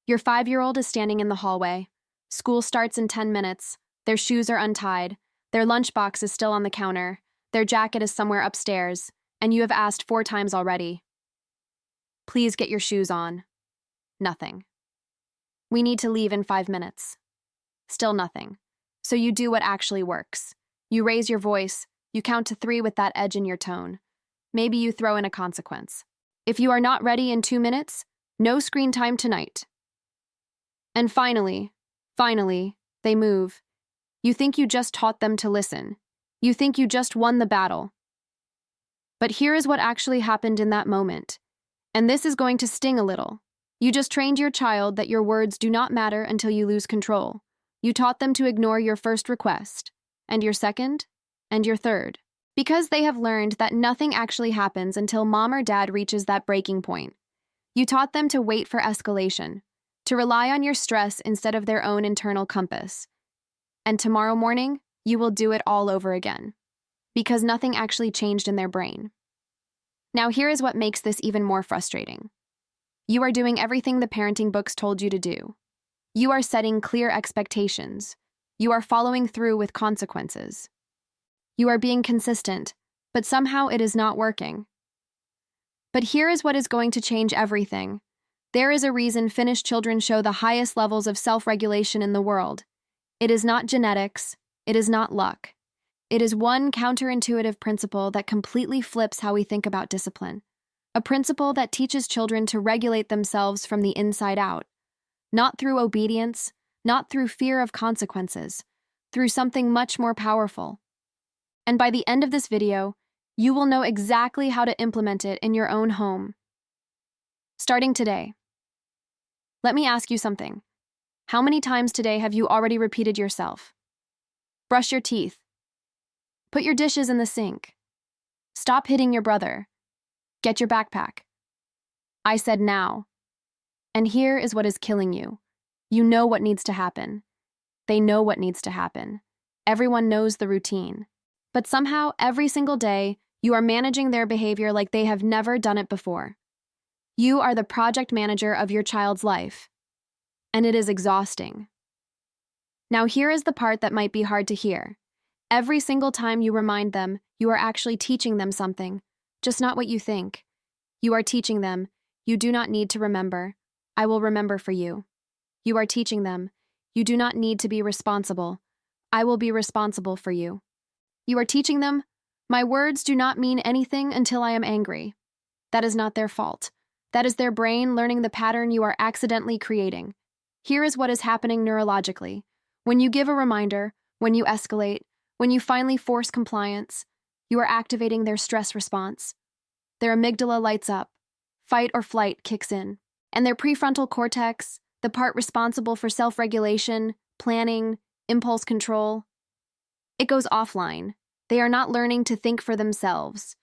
Your 5-year-old is standing in the hallway. School starts in 10 minutes. Their shoes are untied. Their lunchbox is still on the counter. Their jacket is somewhere upstairs. And you have asked 4 times already. Please get your shoes on. Nothing. We need to leave in 5 minutes. Still nothing. So you do what actually works. You raise your voice. You count to 3 with that edge in your tone. Maybe you throw in a consequence. If you are not ready in 2 minutes, no screen time tonight. And finally, they move. You think you just taught them to listen. You think you just won the battle. But here is what actually happened in that moment. And this is going to sting a little. You just trained your child that your words do not matter until you lose control. You taught them to ignore your first request, and your second, and your third. Because they have learned that nothing actually happens until mom or dad reaches that breaking point. You taught them to wait for escalation, to rely on your stress instead of their own internal compass. And tomorrow morning, you will do it all over again. Because nothing actually changed in their brain. Now here is what makes this even more frustrating. You are doing everything the parenting books told you to do. You are setting clear expectations. You are following through with consequences. You are being consistent, but somehow it is not working. But here is what is going to change everything. There is a reason Finnish children show the highest levels of self-regulation in the world. It is not genetics. It is not luck. It is one counterintuitive principle that completely flips how we think about discipline. A principle that teaches children to regulate themselves from the inside out. Not through obedience, not through fear of consequences, through something much more powerful. And by the end of this video, you will know exactly how to implement it in your own home. Starting today. Let me ask you something. How many times today have you already repeated yourself? Brush your teeth. Put your dishes in the sink. Stop hitting your brother. Get your backpack. I said now. And here is what is killing you. You know what needs to happen. They know what needs to happen. Everyone knows the routine. But somehow, every single day, you are managing their behavior like they have never done it before. You are the project manager of your child's life. And it is exhausting. Now here is the part that might be hard to hear. Every single time you remind them, you are actually teaching them something, just not what you think. You are teaching them, you do not need to remember. I will remember for you. You are teaching them, you do not need to be responsible. I will be responsible for you. You are teaching them, my words do not mean anything until I am angry. That is not their fault. That is their brain learning the pattern you are accidentally creating. Here is what is happening neurologically. When you give a reminder, when you escalate, when you finally force compliance, you are activating their stress response. Their amygdala lights up. Fight or flight kicks in. And their prefrontal cortex, the part responsible for self-regulation, planning, impulse control, it goes offline. They are not learning to think for themselves.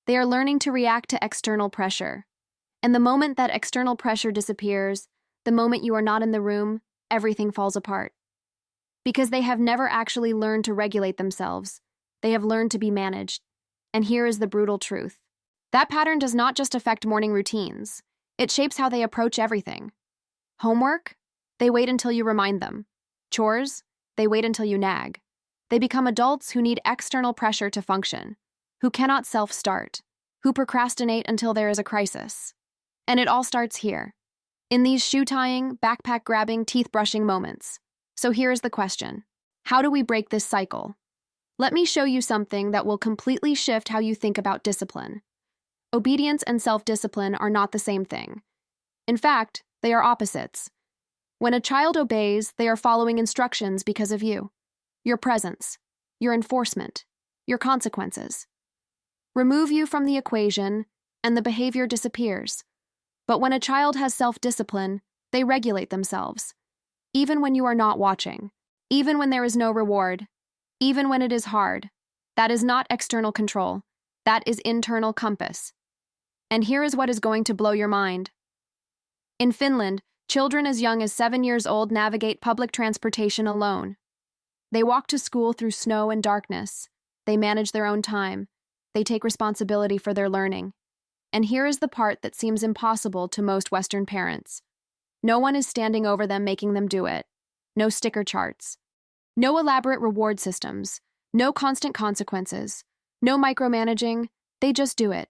They are learning to react to external pressure. And the moment that external pressure disappears, the moment you are not in the room, everything falls apart. Because they have never actually learned to regulate themselves. They have learned to be managed. And here is the brutal truth. That pattern does not just affect morning routines. It shapes how they approach everything. Homework? They wait until you remind them. Chores? They wait until you nag. They become adults who need external pressure to function, who cannot self-start, who procrastinate until there is a crisis. And it all starts here, in these shoe-tying, backpack-grabbing, teeth-brushing moments. So here is the question. How do we break this cycle? Let me show you something that will completely shift how you think about discipline. Obedience and self-discipline are not the same thing. In fact, they are opposites. When a child obeys, they are following instructions because of you. Your presence, your enforcement, your consequences. Remove you from the equation, and the behavior disappears. But when a child has self-discipline, they regulate themselves. Even when you are not watching, even when there is no reward, even when it is hard. That is not external control. That is internal compass. And here is what is going to blow your mind. In Finland, children as young as 7 years old navigate public transportation alone. They walk to school through snow and darkness. They manage their own time. They take responsibility for their learning. And here is the part that seems impossible to most Western parents. No one is standing over them making them do it. No sticker charts. No elaborate reward systems. No constant consequences. No micromanaging. They just do it.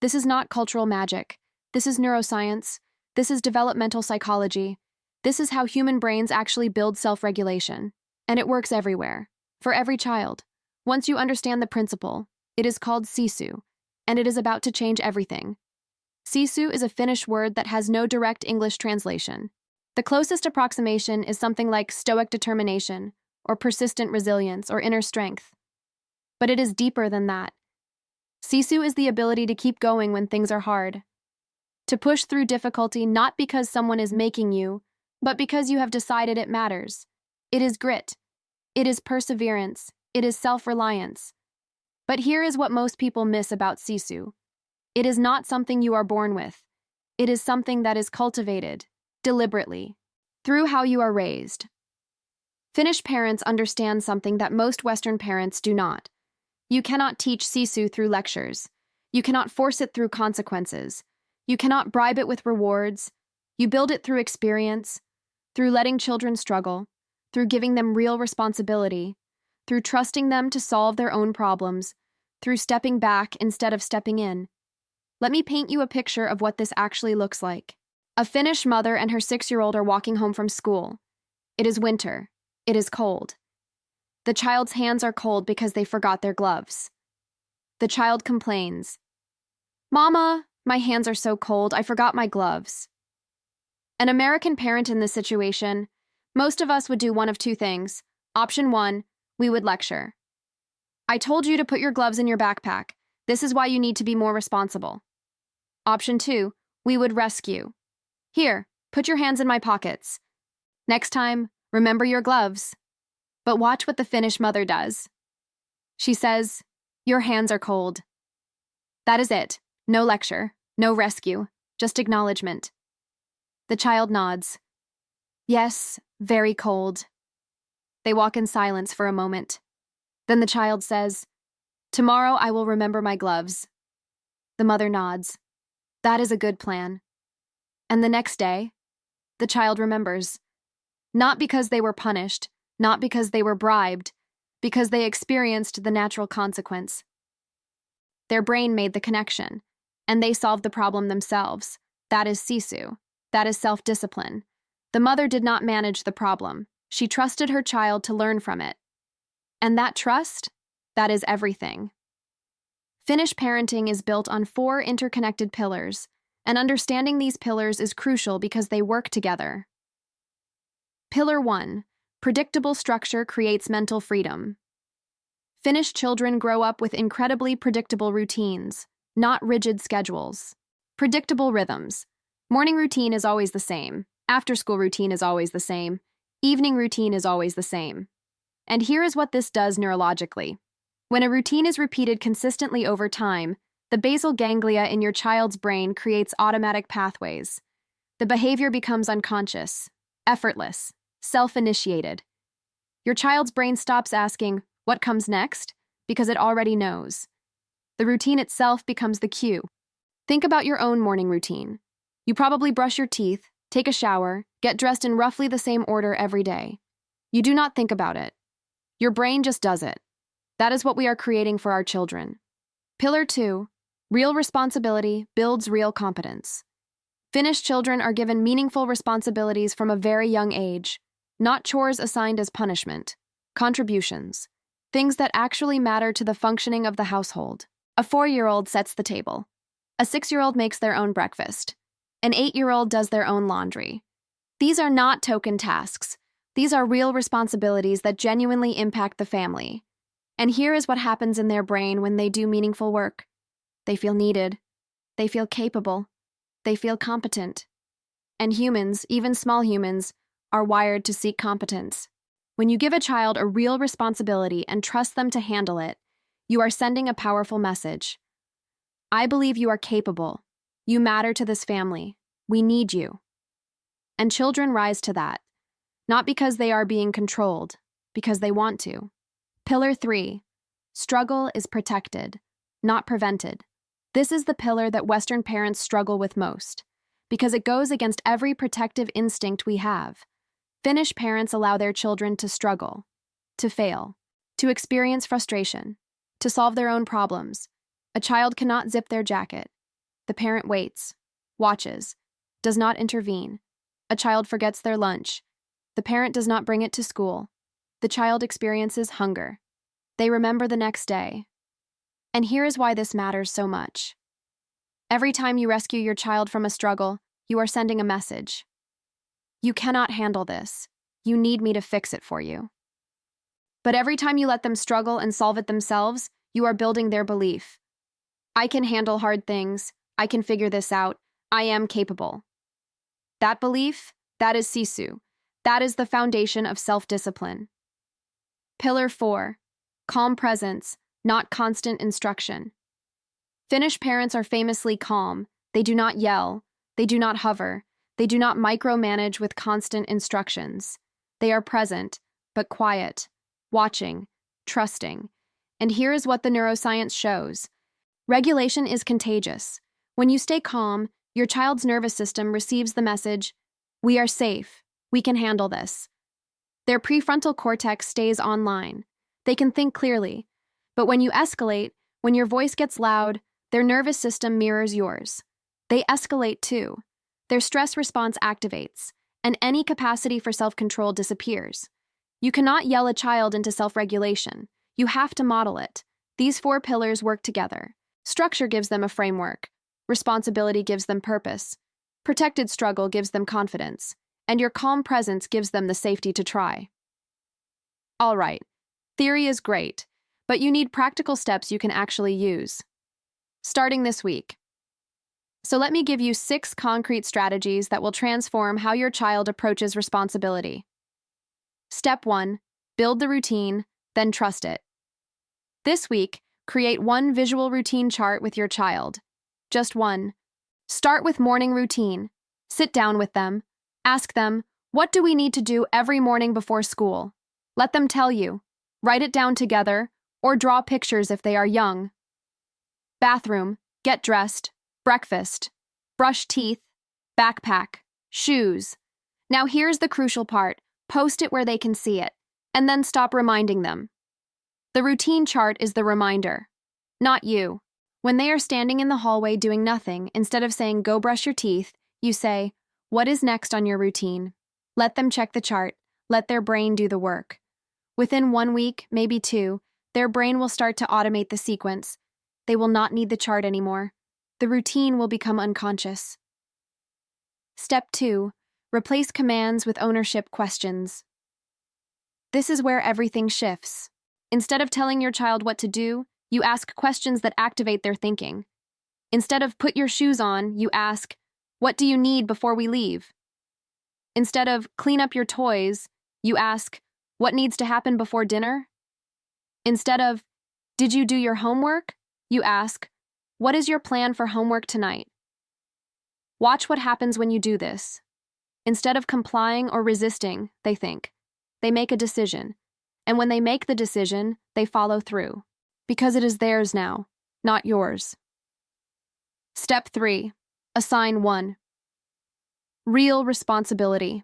This is not cultural magic. This is neuroscience. This is developmental psychology. This is how human brains actually build self-regulation. And it works everywhere. For every child. Once you understand the principle, it is called sisu, and it is about to change everything. Sisu is a Finnish word that has no direct English translation. The closest approximation is something like stoic determination, or persistent resilience, or inner strength. But it is deeper than that. Sisu is the ability to keep going when things are hard. To push through difficulty not because someone is making you, but because you have decided it matters. It is grit. It is perseverance. It is self-reliance. But here is what most people miss about sisu. It is not something you are born with. It is something that is cultivated, deliberately, through how you are raised. Finnish parents understand something that most Western parents do not. You cannot teach sisu through lectures. You cannot force it through consequences. You cannot bribe it with rewards. You build it through experience, through letting children struggle, through giving them real responsibility, through trusting them to solve their own problems, through stepping back instead of stepping in. Let me paint you a picture of what this actually looks like. A Finnish mother and her 6-year-old are walking home from school. It is winter. It is cold. The child's hands are cold because they forgot their gloves. The child complains, "Mama, my hands are so cold, I forgot my gloves." An American parent in this situation, most of us would do one of two things. Option 1, we would lecture. "I told you to put your gloves in your backpack. This is why you need to be more responsible." Option 2, we would rescue. "Here, put your hands in my pockets. Next time, remember your gloves." But watch what the Finnish mother does. She says, "Your hands are cold." That is it. No lecture, no rescue, just acknowledgement. The child nods. "Yes, very cold." They walk in silence for a moment. Then the child says, "Tomorrow I will remember my gloves." The mother nods. That is a good plan. And the next day, the child remembers. Not because they were punished, not because they were bribed, because they experienced the natural consequence. Their brain made the connection, and they solved the problem themselves. That is sisu. That is self-discipline. The mother did not manage the problem. She trusted her child to learn from it. And that trust, that is everything. Finnish parenting is built on 4 interconnected pillars, and understanding these pillars is crucial because they work together. Pillar 1. Predictable structure creates mental freedom. Finnish children grow up with incredibly predictable routines, not rigid schedules. Predictable rhythms. Morning routine is always the same. After-school routine is always the same. Evening routine is always the same. And here is what this does neurologically. When a routine is repeated consistently over time, the basal ganglia in your child's brain creates automatic pathways. The behavior becomes unconscious, effortless, self-initiated. Your child's brain stops asking, "What comes next?" because it already knows. The routine itself becomes the cue. Think about your own morning routine. You probably brush your teeth, take a shower, get dressed in roughly the same order every day. You do not think about it. Your brain just does it. That is what we are creating for our children. Pillar 2, real responsibility builds real competence. Finnish children are given meaningful responsibilities from a very young age, not chores assigned as punishment, contributions, things that actually matter to the functioning of the household. A 4-year-old sets the table. A 6-year-old makes their own breakfast. An 8-year-old does their own laundry. These are not token tasks. These are real responsibilities that genuinely impact the family. And here is what happens in their brain when they do meaningful work. They feel needed. They feel capable. They feel competent. And humans, even small humans, are wired to seek competence. When you give a child a real responsibility and trust them to handle it, you are sending a powerful message. I believe you are capable. You matter to this family. We need you. And children rise to that, not because they are being controlled, because they want to. Pillar 3, struggle is protected, not prevented. This is the pillar that Western parents struggle with most. because it goes against every protective instinct we have. Finnish parents allow their children to struggle, to fail, to experience frustration, to solve their own problems. A child cannot zip their jacket. The parent waits, watches, does not intervene. A child forgets their lunch. The parent does not bring it to school. The child experiences hunger. They remember the next day. And here is why this matters so much. Every time you rescue your child from a struggle, you are sending a message. You cannot handle this. You need me to fix it for you. But every time you let them struggle and solve it themselves, you are building their belief. I can handle hard things. I can figure this out. I am capable. That belief, that is sisu. That is the foundation of self-discipline. Pillar 4. Calm presence, not constant instruction. Finnish parents are famously calm. They do not yell. They do not hover. They do not micromanage with constant instructions. They are present, but quiet, watching, trusting. And here is what the neuroscience shows. Regulation is contagious. When you stay calm, your child's nervous system receives the message, "We are safe. We can handle this." Their prefrontal cortex stays online. They can think clearly. But when you escalate, when your voice gets loud, their nervous system mirrors yours. They escalate too. Their stress response activates, and any capacity for self-control disappears. You cannot yell a child into self-regulation. You have to model it. These 4 pillars work together. Structure gives them a framework. Responsibility gives them purpose. Protected struggle gives them confidence. And your calm presence gives them the safety to try. All right, theory is great, but you need practical steps you can actually use. Starting this week. So let me give you 6 concrete strategies that will transform how your child approaches responsibility. Step 1. Build the routine, then trust it. This week, create one visual routine chart with your child. Just one. Start with morning routine. Sit down with them. Ask them, what do we need to do every morning before school? Let them tell you. Write it down together, or draw pictures if they are young. Bathroom, get dressed, breakfast, brush teeth, backpack, shoes. Now here's the crucial part. Post it where they can see it, and then stop reminding them. The routine chart is the reminder, not you. When they are standing in the hallway doing nothing, instead of saying, "Go brush your teeth," you say, "What is next on your routine?" Let them check the chart. Let their brain do the work. Within 1 week, maybe 2, their brain will start to automate the sequence. They will not need the chart anymore. The routine will become unconscious. Step 2. Replace commands with ownership questions. This is where everything shifts. Instead of telling your child what to do, you ask questions that activate their thinking. Instead of "Put your shoes on," you ask, "What do you need before we leave?" Instead of "Clean up your toys," you ask, "What needs to happen before dinner?" Instead of "Did you do your homework?" you ask, "What is your plan for homework tonight?" Watch what happens when you do this. Instead of complying or resisting, they think. They make a decision. And when they make the decision, they follow through. Because it is theirs now, not yours. Step 3. Assign one. Real responsibility.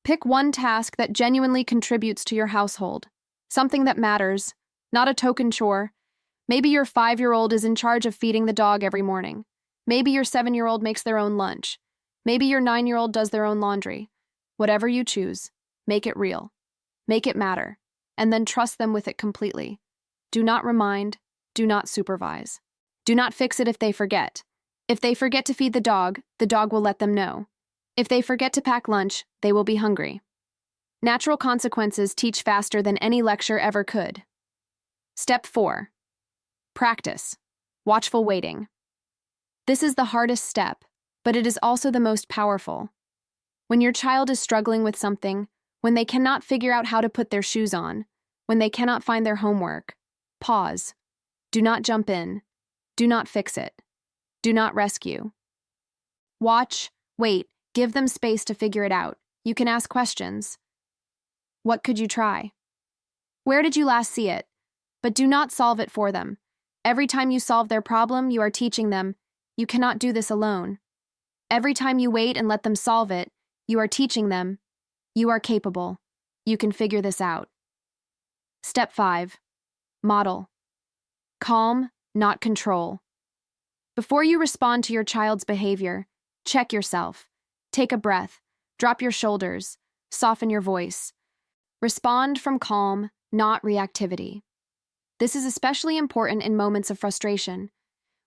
Pick one task that genuinely contributes to your household. Something that matters, not a token chore. Maybe your 5-year-old is in charge of feeding the dog every morning. Maybe your 7-year-old makes their own lunch. Maybe your 9-year-old does their own laundry. Whatever you choose, make it real. Make it matter. And then trust them with it completely. Do not remind. Do not supervise. Do not fix it if they forget. If they forget to feed the dog will let them know. If they forget to pack lunch, they will be hungry. Natural consequences teach faster than any lecture ever could. Step 4. Practice. Watchful waiting. This is the hardest step, but it is also the most powerful. When your child is struggling with something, when they cannot figure out how to put their shoes on, when they cannot find their homework, pause. Do not jump in. Do not fix it. Do not rescue. Watch, wait, give them space to figure it out. You can ask questions. What could you try? Where did you last see it? But do not solve it for them. Every time you solve their problem, you are teaching them, you cannot do this alone. Every time you wait and let them solve it, you are teaching them, you are capable. You can figure this out. Step 5. Model. Calm, not control. Before you respond to your child's behavior, check yourself. Take a breath, drop your shoulders, soften your voice. Respond from calm, not reactivity. This is especially important in moments of frustration,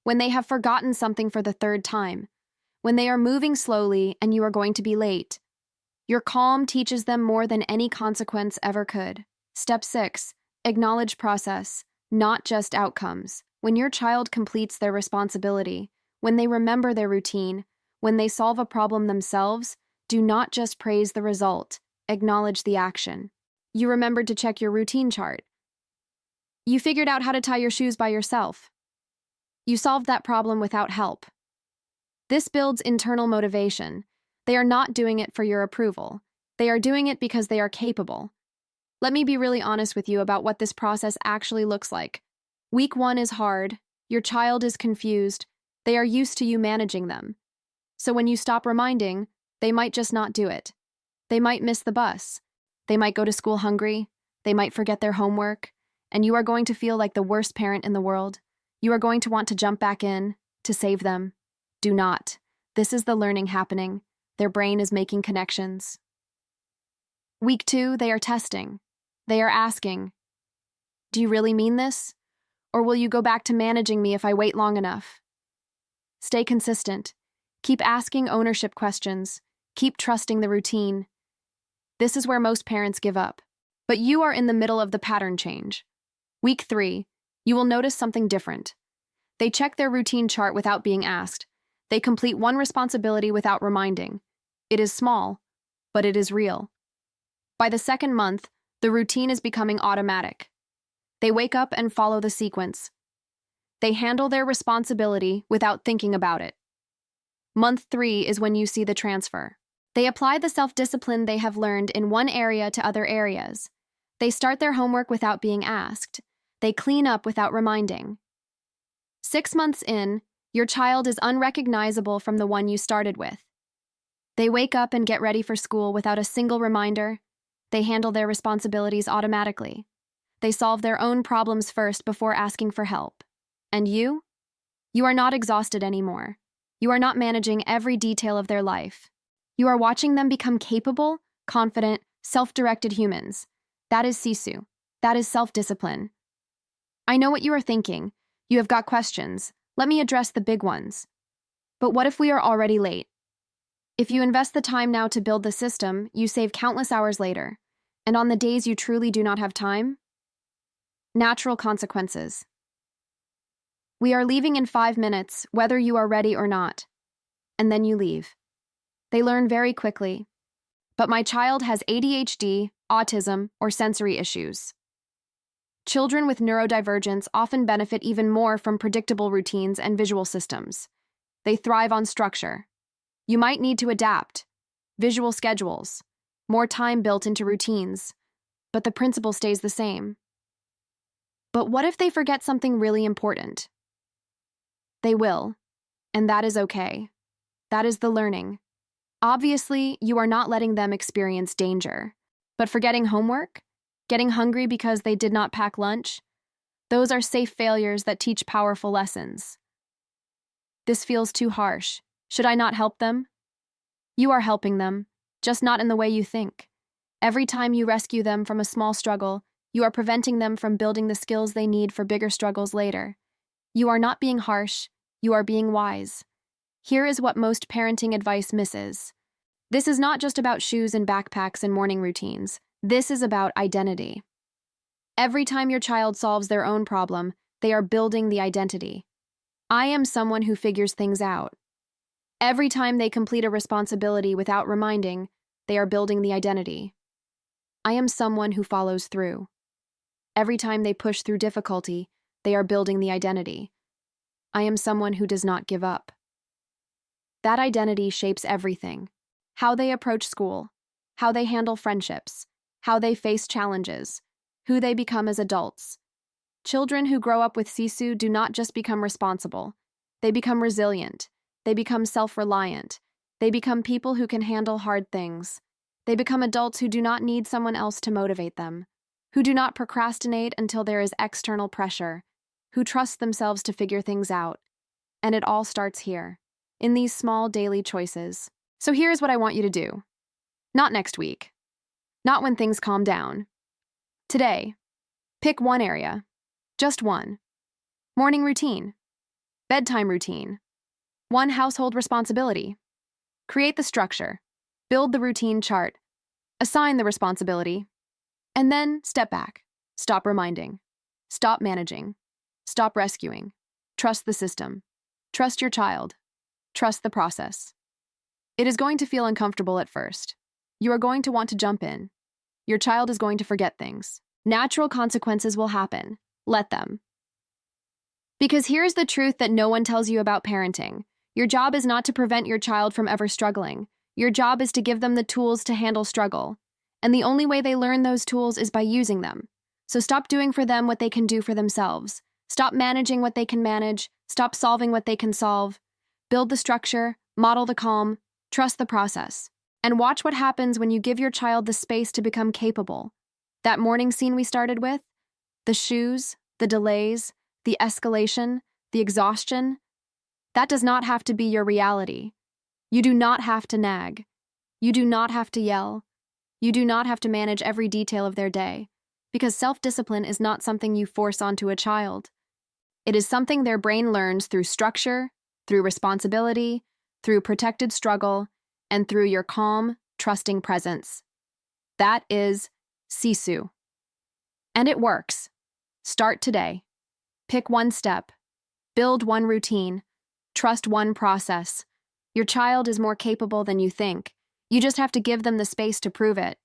when they have forgotten something for the third time, when they are moving slowly and you are going to be late. Your calm teaches them more than any consequence ever could. Step 6. Acknowledge process, not just outcomes. When your child completes their responsibility, when they remember their routine, when they solve a problem themselves, do not just praise the result, acknowledge the action. You remembered to check your routine chart. You figured out how to tie your shoes by yourself. You solved that problem without help. This builds internal motivation. They are not doing it for your approval. They are doing it because they are capable. Let me be really honest with you about what this process actually looks like. Week 1 is hard. Your child is confused. They are used to you managing them. So when you stop reminding, they might just not do it. They might miss the bus. They might go to school hungry. They might forget their homework. And you are going to feel like the worst parent in the world. You are going to want to jump back in, to save them. Do not. This is the learning happening. Their brain is making connections. Week 2, they are testing. They are asking, do you really mean this? Or will you go back to managing me if I wait long enough? Stay consistent. Keep asking ownership questions. Keep trusting the routine. This is where most parents give up. But you are in the middle of the pattern change. Week 3, you will notice something different. They check their routine chart without being asked. They complete one responsibility without reminding. It is small, but it is real. By the second month, the routine is becoming automatic. They wake up and follow the sequence. They handle their responsibility without thinking about it. Month 3 is when you see the transfer. They apply the self-discipline they have learned in one area to other areas. They start their homework without being asked. They clean up without reminding. 6 months in, your child is unrecognizable from the one you started with. They wake up and get ready for school without a single reminder. They handle their responsibilities automatically. They solve their own problems first before asking for help. And you? You are not exhausted anymore. You are not managing every detail of their life. You are watching them become capable, confident, self-directed humans. That is sisu. That is self-discipline. I know what you are thinking. You have got questions. Let me address the big ones. But what if we are already late? If you invest the time now to build the system, you save countless hours later. And on the days you truly do not have time? Natural consequences. We are leaving in 5 minutes, whether you are ready or not. And then you leave. They learn very quickly. But my child has ADHD, autism, or sensory issues. Children with neurodivergence often benefit even more from predictable routines and visual systems. They thrive on structure. You might need to adapt. Visual schedules. More time built into routines. But the principle stays the same. But what if they forget something really important? They will. And that is okay. That is the learning. Obviously, you are not letting them experience danger. But forgetting homework? Getting hungry because they did not pack lunch? Those are safe failures that teach powerful lessons. This feels too harsh. Should I not help them? You are helping them, just not in the way you think. Every time you rescue them from a small struggle, you are preventing them from building the skills they need for bigger struggles later. You are not being harsh, you are being wise. Here is what most parenting advice misses. This is not just about shoes and backpacks and morning routines. This is about identity. Every time your child solves their own problem, they are building the identity. I am someone who figures things out. Every time they complete a responsibility without reminding, they are building the identity. I am someone who follows through. Every time they push through difficulty, they are building the identity. I am someone who does not give up. That identity shapes everything. How they approach school, how they handle friendships, how they face challenges, who they become as adults. Children who grow up with sisu do not just become responsible. They become resilient. They become self-reliant. They become people who can handle hard things. They become adults who do not need someone else to motivate them, who do not procrastinate until there is external pressure, who trust themselves to figure things out. And it all starts here, in these small daily choices. So here's what I want you to do. Not next week. Not when things calm down. Today, pick one area. Just one. Morning routine. Bedtime routine. One household responsibility. Create the structure. Build the routine chart. Assign the responsibility. And then step back. Stop reminding. Stop managing. Stop rescuing. Trust the system. Trust your child. Trust the process. It is going to feel uncomfortable at first. You are going to want to jump in. Your child is going to forget things. Natural consequences will happen. Let them. Because here's the truth that no one tells you about parenting. Your job is not to prevent your child from ever struggling. Your job is to give them the tools to handle struggle. And the only way they learn those tools is by using them. So stop doing for them what they can do for themselves. Stop managing what they can manage. Stop solving what they can solve. Build the structure, model the calm, trust the process. And watch what happens when you give your child the space to become capable. That morning scene we started with, the shoes, the delays, the escalation, the exhaustion, that does not have to be your reality. You do not have to nag. You do not have to yell. You do not have to manage every detail of their day, because self-discipline is not something you force onto a child. It is something their brain learns through structure, through responsibility, through protected struggle, and through your calm, trusting presence. That is Sisu. And it works. Start today. Pick one step. Build one routine. Trust one process. Your child is more capable than you think. You just have to give them the space to prove it.